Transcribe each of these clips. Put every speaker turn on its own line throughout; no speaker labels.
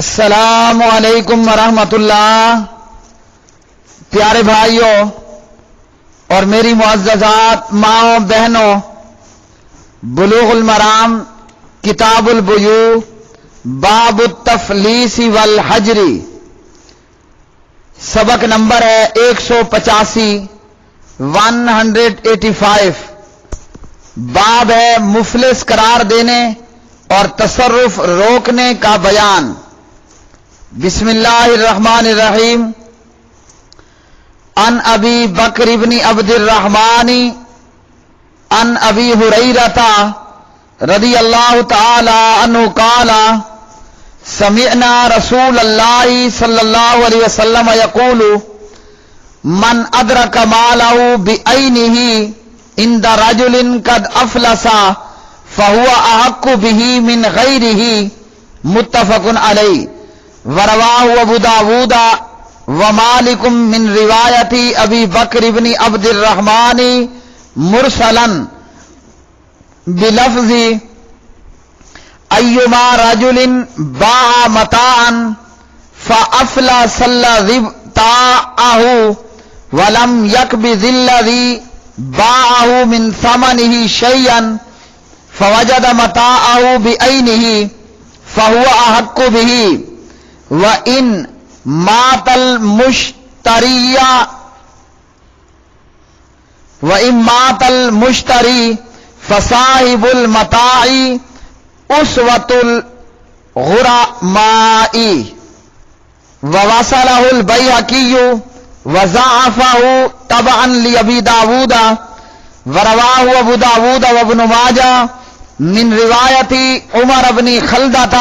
السلام علیکم ورحمۃ اللہ۔ پیارے بھائیوں اور میری معززات ماؤں بہنوں، بلوغ المرام کتاب البیوع باب التفلیس والحجر، سبق نمبر ہے 185 185۔ باب ہے مفلس قرار دینے اور تصرف روکنے کا بیان۔ بسم اللہ الرحمن الرحیم۔ ان ابی بکر ابن عبد الرحمن ان ابی ہریرہ رضی اللہ تعالی عنہ قال سمعنا رسول اللہ صلی اللہ علیہ وسلم یقول من ادرک مالہ بعینہ عند رجل قد افلس فهو احق به من غیرہ، متفق علیہ۔ ورواه ابو داود ومالک من روایت ابی بکر بن عبد الرحمن مرسلا بلفظ ایما رجل باع متاعا فافلس الذی ابتاعه ولم يقبض الذی باعه من ثمنه شيئا فوجد متاعه بعینه فهو احق به، وَإِن مَاتَ الْمُشْتَرِي فَصَاحِبُ الْمَتَاعِ أُسْوَةُ الْغُرَمَاءِ۔ وَوَصَلَهُ الْبَيْهَقِيُّ وَضَعَفَهُ تَبَعًا لِأَبِي داود، وَرَوَاهُ أَبُو داود وابن ماجہ من روایت عمر بن خلدۃ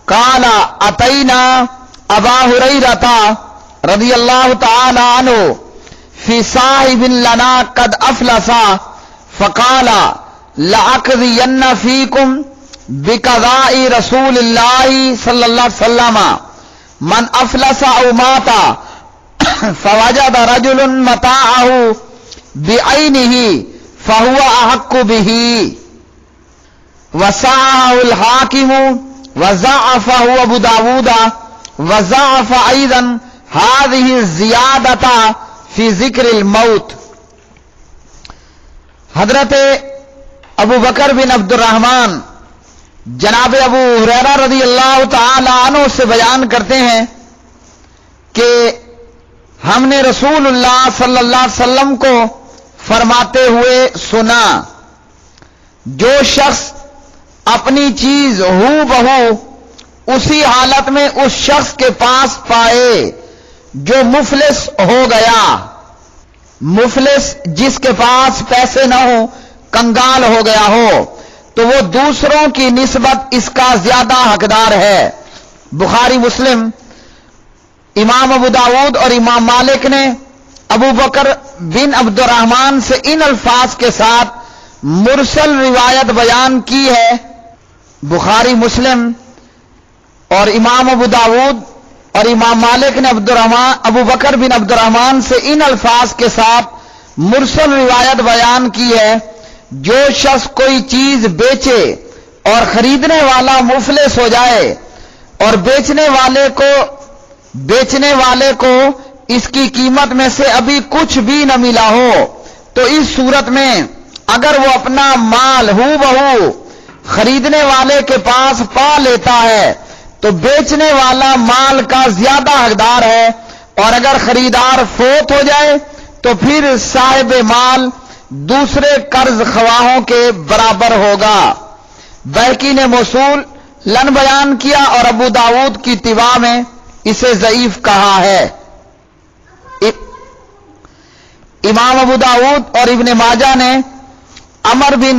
قال اتینا ابا ہریرہ رضی اللہ تعالی عنہ فی صاحب لنا قد افلس فقال لأقضین فیکم بقضاء رسول اللہ صلی اللہ علیہ وسلم من افلس او مات فوجد رجل متاعه بعینہ فهو احق به، وصححه الحاکم وضعفه ابو داود وضعف ايضا هذه الزیادة فی ذکر الموت۔ حضرت ابو بکر بن عبد الرحمن جناب ابو ہریرہ رضی اللہ تعالی عنہ سے بیان کرتے ہیں کہ ہم نے رسول اللہ صلی اللہ علیہ وسلم کو فرماتے ہوئے سنا، جو شخص اپنی چیز ہو بہو اسی حالت میں اس شخص کے پاس پائے جو مفلس ہو گیا، مفلس جس کے پاس پیسے نہ ہو، کنگال ہو گیا ہو، تو وہ دوسروں کی نسبت اس کا زیادہ حقدار ہے۔ بخاری مسلم، امام ابو داود اور امام مالک نے ابو بکر بن عبد الرحمن سے ان الفاظ کے ساتھ مرسل روایت بیان کی ہے۔ بخاری مسلم اور امام ابو داود اور امام مالک نے ابو بکر بن عبد الرحمن سے ان الفاظ کے ساتھ مرسل روایت بیان کی ہے، جو شخص کوئی چیز بیچے اور خریدنے والا مفلس ہو جائے اور بیچنے والے کو اس کی قیمت میں سے ابھی کچھ بھی نہ ملا ہو، تو اس صورت میں اگر وہ اپنا مال ہو بہو خریدنے والے کے پاس پا لیتا ہے تو بیچنے والا مال کا زیادہ حقدار ہے، اور اگر خریدار فوت ہو جائے تو پھر صاحب مال دوسرے قرض خواہوں کے برابر ہوگا۔ بہقی نے موصول لن بیان کیا اور ابو داود کی طباع میں اسے ضعیف کہا ہے۔ امام ابو داود اور ابن ماجہ نے عمر بن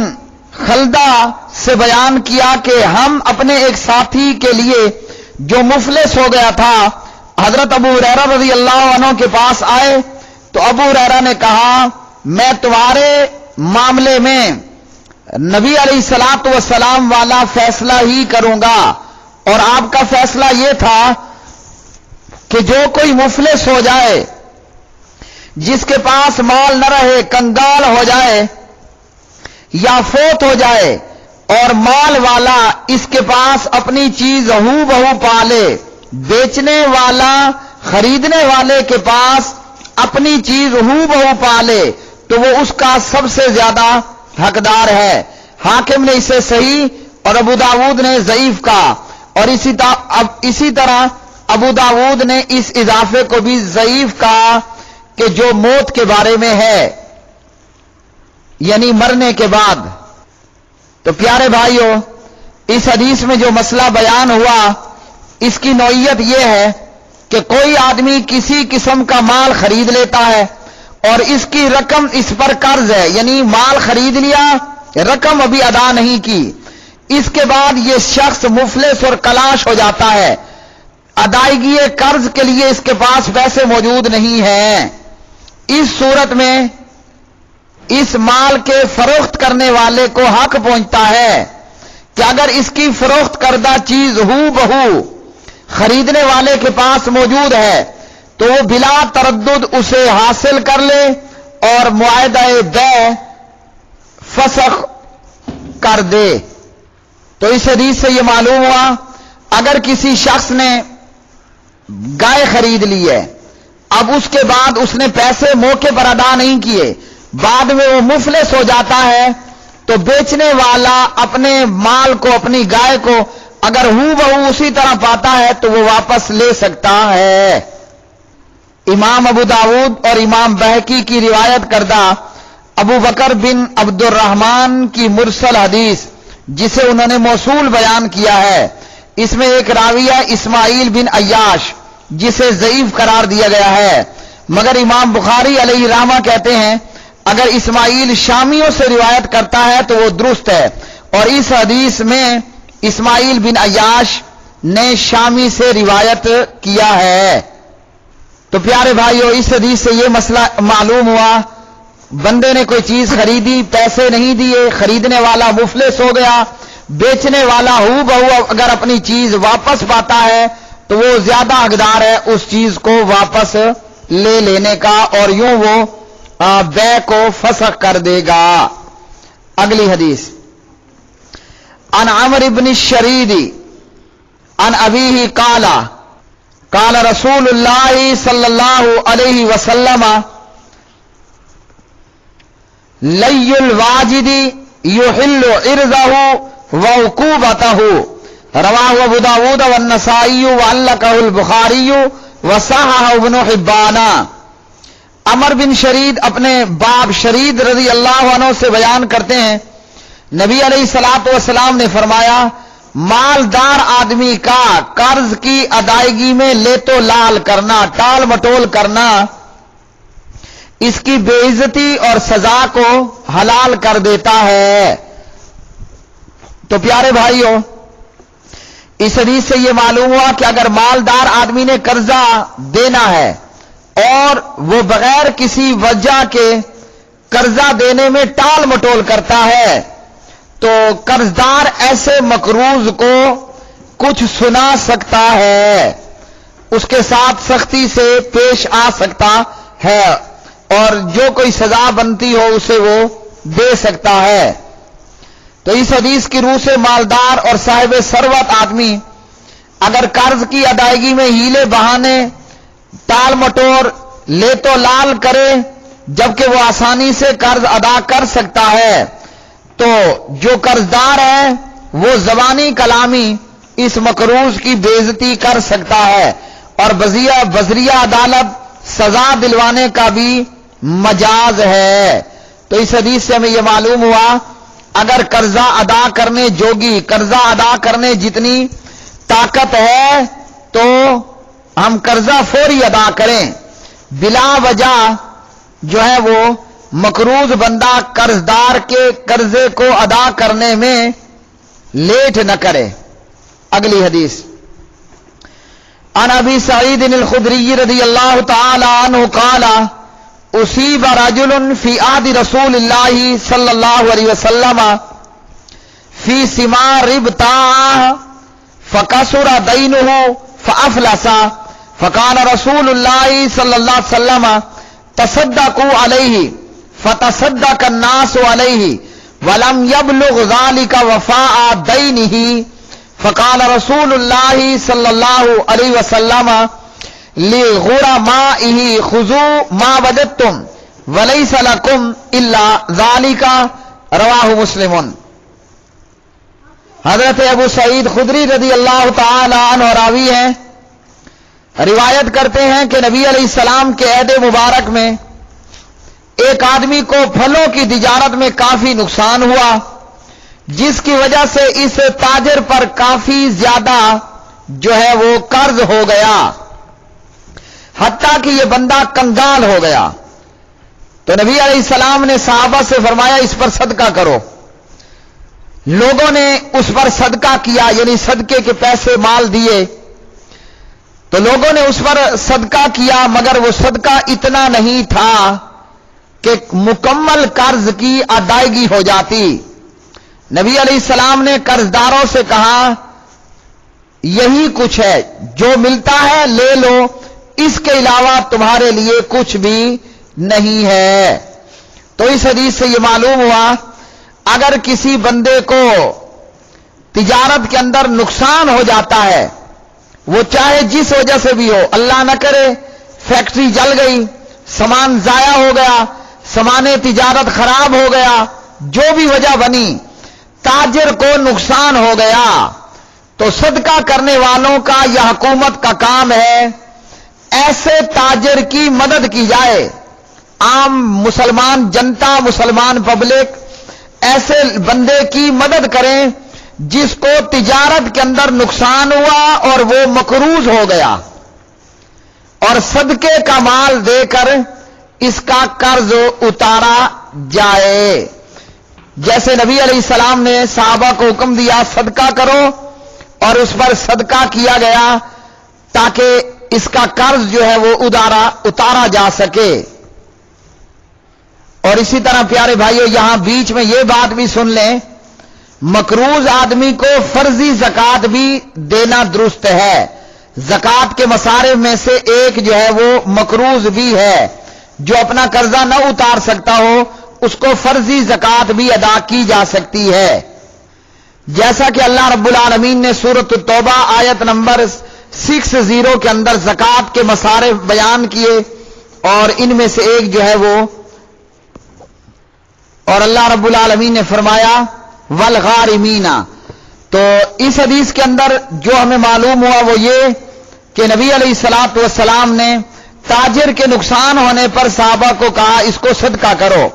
خلدہ سے بیان کیا کہ ہم اپنے ایک ساتھی کے لیے جو مفلس ہو گیا تھا حضرت ابو ہریرہ رضی اللہ عنہ کے پاس آئے تو ابو ہریرہ نے کہا میں تمہارے معاملے میں نبی علیہ الصلوۃ والسلام والا فیصلہ ہی کروں گا، اور آپ کا فیصلہ یہ تھا کہ جو کوئی مفلس ہو جائے، جس کے پاس مال نہ رہے، کنگال ہو جائے یا فوت ہو جائے، اور مال والا اس کے پاس اپنی چیز ہو بہو پالے، بیچنے والا خریدنے والے کے پاس اپنی چیز ہو بہو پالے تو وہ اس کا سب سے زیادہ حقدار ہے۔ حاکم نے اسے صحیح اور ابو داود نے ضعیف کہا، اور اسی طرح ابو داود نے اس اضافے کو بھی ضعیف کہا کہ جو موت کے بارے میں ہے، یعنی مرنے کے بعد۔ تو پیارے بھائیو، اس حدیث میں جو مسئلہ بیان ہوا اس کی نوعیت یہ ہے کہ کوئی آدمی کسی قسم کا مال خرید لیتا ہے اور اس کی رقم اس پر قرض ہے، یعنی مال خرید لیا، رقم ابھی ادا نہیں کی، اس کے بعد یہ شخص مفلس اور کلاش ہو جاتا ہے، ادائیگی قرض کے لیے اس کے پاس پیسے موجود نہیں ہیں۔ اس صورت میں اس مال کے فروخت کرنے والے کو حق پہنچتا ہے کہ اگر اس کی فروخت کردہ چیز ہو بہو خریدنے والے کے پاس موجود ہے تو وہ بلا تردد اسے حاصل کر لے اور معاہدہ بیع فسخ کر دے۔ تو اس حدیث سے یہ معلوم ہوا اگر کسی شخص نے گائے خرید لی ہے، اب اس کے بعد اس نے پیسے موقع پر ادا نہیں کیے، بعد میں وہ مفلس ہو جاتا ہے، تو بیچنے والا اپنے مال کو، اپنی گائے کو اگر ہو بہو اسی طرح پاتا ہے تو وہ واپس لے سکتا ہے۔ امام ابو داود اور امام بہقی کی روایت کردہ ابو بکر بن عبد الرحمن کی مرسل حدیث جسے انہوں نے موصول بیان کیا ہے، اس میں ایک راویہ اسماعیل بن عیاش جسے ضعیف قرار دیا گیا ہے، مگر امام بخاری علیہ رحمہ کہتے ہیں اگر اسماعیل شامیوں سے روایت کرتا ہے تو وہ درست ہے، اور اس حدیث میں اسماعیل بن عیاش نے شامی سے روایت کیا ہے۔ تو پیارے بھائیو، اس حدیث سے یہ مسئلہ معلوم ہوا، بندے نے کوئی چیز خریدی، پیسے نہیں دیے، خریدنے والا مفلس ہو گیا، بیچنے والا ہو بہو اگر اپنی چیز واپس پاتا ہے تو وہ زیادہ حقدار ہے اس چیز کو واپس لے لینے کا، اور یوں وہ بیع کو فسخ کر دے گا۔ اگلی حدیث، عن عمرو بن الشرید عن ابیہ قال قال رسول اللہ صلی اللہ علیہ وسلم لی الواجد یحل عرضہ وعقوبتہ، رواہ ابو داود والنسائی وعلقہ البخاری وصححہ ابن حبان۔ عمر بن شرید اپنے باپ شرید رضی اللہ عنہ سے بیان کرتے ہیں نبی علیہ الصلوۃ والسلام نے فرمایا مالدار آدمی کا قرض کی ادائیگی میں لے تو لال کرنا، ٹال مٹول کرنا، اس کی بے عزتی اور سزا کو حلال کر دیتا ہے۔ تو پیارے بھائیوں، اس حدیث سے یہ معلوم ہوا کہ اگر مالدار آدمی نے قرضہ دینا ہے اور وہ بغیر کسی وجہ کے قرضہ دینے میں ٹال مٹول کرتا ہے تو قرضدار ایسے مقروض کو کچھ سنا سکتا ہے، اس کے ساتھ سختی سے پیش آ سکتا ہے اور جو کوئی سزا بنتی ہو اسے وہ دے سکتا ہے۔ تو اس حدیث کی روح سے مالدار اور صاحب ثروت آدمی اگر قرض کی ادائیگی میں ہیلے بہانے، ٹال مٹور، لے تو لال کرے جبکہ وہ آسانی سے قرض ادا کر سکتا ہے، تو جو قرضدار ہے وہ زبانی کلامی اس مقروض کی بے عزتی کر سکتا ہے، اور بذریعہ عدالت سزا دلوانے کا بھی مجاز ہے۔ تو اس حدیث سے ہمیں یہ معلوم ہوا اگر قرضہ ادا کرنے جوگی، قرضہ ادا کرنے جتنی طاقت ہے تو ہم قرضہ فوری ادا کریں، بلا وجہ جو ہے وہ مقروض بندہ قرضدار کے قرضے کو ادا کرنے میں لیٹ نہ کرے۔ اگلی حدیث، عن ابی سعید الخدری رضی اللہ تعالی عنہ قال اصیب رجل فی عہد رسول اللہ صلی اللہ علیہ وسلم فی ثمار ابتاعہ فکسر دینہ فافلس فکان رسول اللہ صلی اللہ علیہ وسلم تصدقوا علیہ فتصدق الناس علیہ ولم يبلغ ذلك وفاء دينه فقال رسول الله صلى الله عليه وسلم لغرمائه خذوا ما وجدتم وليس لكم الا ذلك رواہ مسلم۔ حضرت ابو سعید خدری رضی اللہ تعالی عنہ راوی ہیں، روایت کرتے ہیں کہ نبی علیہ السلام کے عہد مبارک میں ایک آدمی کو پھلوں کی تجارت میں کافی نقصان ہوا، جس کی وجہ سے اس تاجر پر کافی زیادہ جو ہے وہ قرض ہو گیا، حتیٰ کہ یہ بندہ کنگال ہو گیا۔ تو نبی علیہ السلام نے صحابہ سے فرمایا اس پر صدقہ کرو۔ لوگوں نے اس پر صدقہ کیا، یعنی صدقے کے پیسے مال دیے، تو لوگوں نے اس پر صدقہ کیا، مگر وہ صدقہ اتنا نہیں تھا کہ مکمل قرض کی ادائیگی ہو جاتی۔ نبی علیہ السلام نے قرضداروں سے کہا یہی کچھ ہے، جو ملتا ہے لے لو، اس کے علاوہ تمہارے لیے کچھ بھی نہیں ہے۔ تو اس حدیث سے یہ معلوم ہوا اگر کسی بندے کو تجارت کے اندر نقصان ہو جاتا ہے، وہ چاہے جس وجہ سے بھی ہو، اللہ نہ کرے فیکٹری جل گئی، سامان ضائع ہو گیا، سامان تجارت خراب ہو گیا، جو بھی وجہ بنی، تاجر کو نقصان ہو گیا، تو صدقہ کرنے والوں کا یا حکومت کا کام ہے ایسے تاجر کی مدد کی جائے۔ عام مسلمان جنتا، مسلمان پبلک ایسے بندے کی مدد کریں جس کو تجارت کے اندر نقصان ہوا اور وہ مقروض ہو گیا، اور صدقے کا مال دے کر اس کا قرض اتارا جائے۔ جیسے نبی علیہ السلام نے صحابہ کو حکم دیا صدقہ کرو، اور اس پر صدقہ کیا گیا تاکہ اس کا قرض جو ہے وہ اتارا جا سکے۔ اور اسی طرح پیارے بھائیو، یہاں بیچ میں یہ بات بھی سن لیں، مقروض آدمی کو فرضی زکوٰۃ بھی دینا درست ہے۔ زکوٰۃ کے مصارف میں سے ایک جو ہے وہ مقروض بھی ہے، جو اپنا قرضہ نہ اتار سکتا ہو اس کو فرضی زکوٰۃ بھی ادا کی جا سکتی ہے، جیسا کہ اللہ رب العالمین نے سورۃ التوبہ آیت نمبر 60 کے اندر زکوٰۃ کے مصارف بیان کیے، اور ان میں سے ایک جو ہے وہ، اور اللہ رب العالمین نے فرمایا والغارمین۔ تو اس حدیث کے اندر جو ہمیں معلوم ہوا وہ یہ کہ نبی علیہ الصلوۃ والسلام نے تاجر کے نقصان ہونے پر صحابہ کو کہا اس کو صدقہ کرو،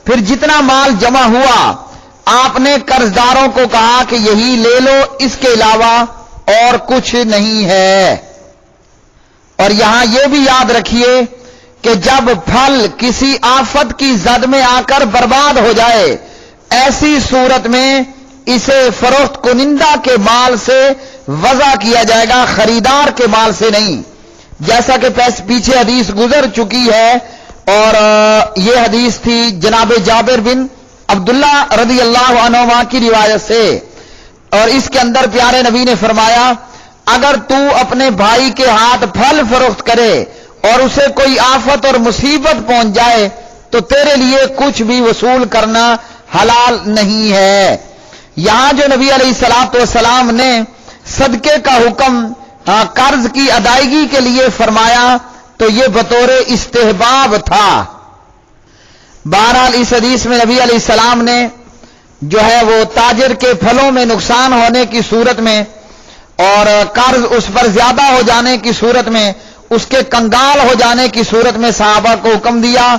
پھر جتنا مال جمع ہوا آپ نے قرضداروں کو کہا کہ یہی لے لو، اس کے علاوہ اور کچھ نہیں ہے۔ اور یہاں یہ بھی یاد رکھیے کہ جب پھل کسی آفت کی زد میں آ کر برباد ہو جائے، ایسی صورت میں اسے فروخت کنندہ کے مال سے وضع کیا جائے گا، خریدار کے مال سے نہیں، جیسا کہ پیچھے حدیث گزر چکی ہے۔ اور یہ حدیث تھی جناب جابر بن عبداللہ رضی اللہ عنہما کی روایت سے، اور اس کے اندر پیارے نبی نے فرمایا اگر تو اپنے بھائی کے ہاتھ پھل فروخت کرے اور اسے کوئی آفت اور مصیبت پہنچ جائے تو تیرے لیے کچھ بھی وصول کرنا حلال نہیں ہے۔ یہاں جو نبی علیہ الصلوۃ والسلام نے صدقے کا حکم قرض کی ادائیگی کے لیے فرمایا تو یہ بطور استحباب تھا۔ بہرحال اس حدیث میں نبی علیہ السلام نے جو ہے وہ تاجر کے پھلوں میں نقصان ہونے کی صورت میں اور قرض اس پر زیادہ ہو جانے کی صورت میں، اس کے کنگال ہو جانے کی صورت میں صحابہ کو حکم دیا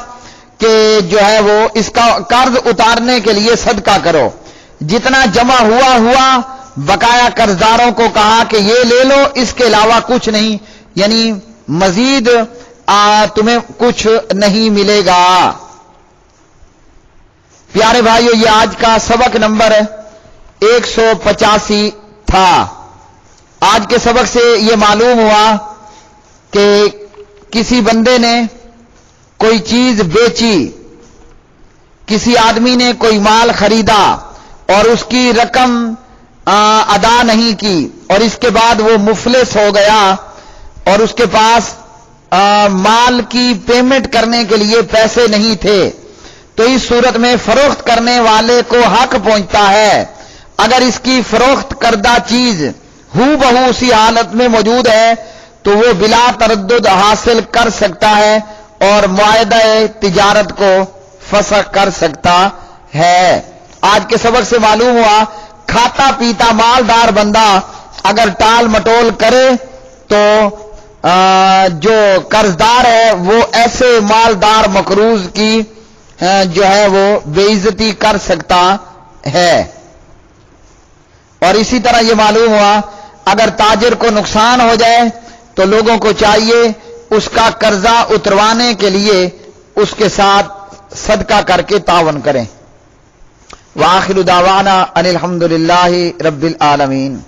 کہ جو ہے وہ اس کا قرض اتارنے کے لیے صدقہ کرو، جتنا جمع ہوا بقایا قرضداروں کو کہا کہ یہ لے لو، اس کے علاوہ کچھ نہیں، یعنی مزید تمہیں کچھ نہیں ملے گا۔ پیارے بھائیو، یہ آج کا سبق نمبر 185 تھا۔ آج کے سبق سے یہ معلوم ہوا کہ کسی بندے نے کوئی چیز بیچی، کسی آدمی نے کوئی مال خریدا اور اس کی رقم ادا نہیں کی، اور اس کے بعد وہ مفلس ہو گیا اور اس کے پاس مال کی پیمنٹ کرنے کے لیے پیسے نہیں تھے، تو اس صورت میں فروخت کرنے والے کو حق پہنچتا ہے. اگر اس کی فروخت کردہ چیز ہو بہو اسی حالت میں موجود ہے تو وہ بلا تردد حاصل کر سکتا ہے اور معاہدہ تجارت کو فسخ کر سکتا ہے. آج کے سبق سے معلوم ہوا کھاتا پیتا مالدار بندہ اگر ٹال مٹول کرے تو جو قرضدار ہے وہ ایسے مالدار مقروض کی جو ہے وہ بے عزتی کر سکتا ہے. اور اسی طرح یہ معلوم ہوا اگر تاجر کو نقصان ہو جائے تو لوگوں کو چاہیے اس کا قرضہ اتروانے کے لیے اس کے ساتھ صدقہ کر کے تعاون کریں. وآخر دعوانا ان الحمدللہ رب العالمین.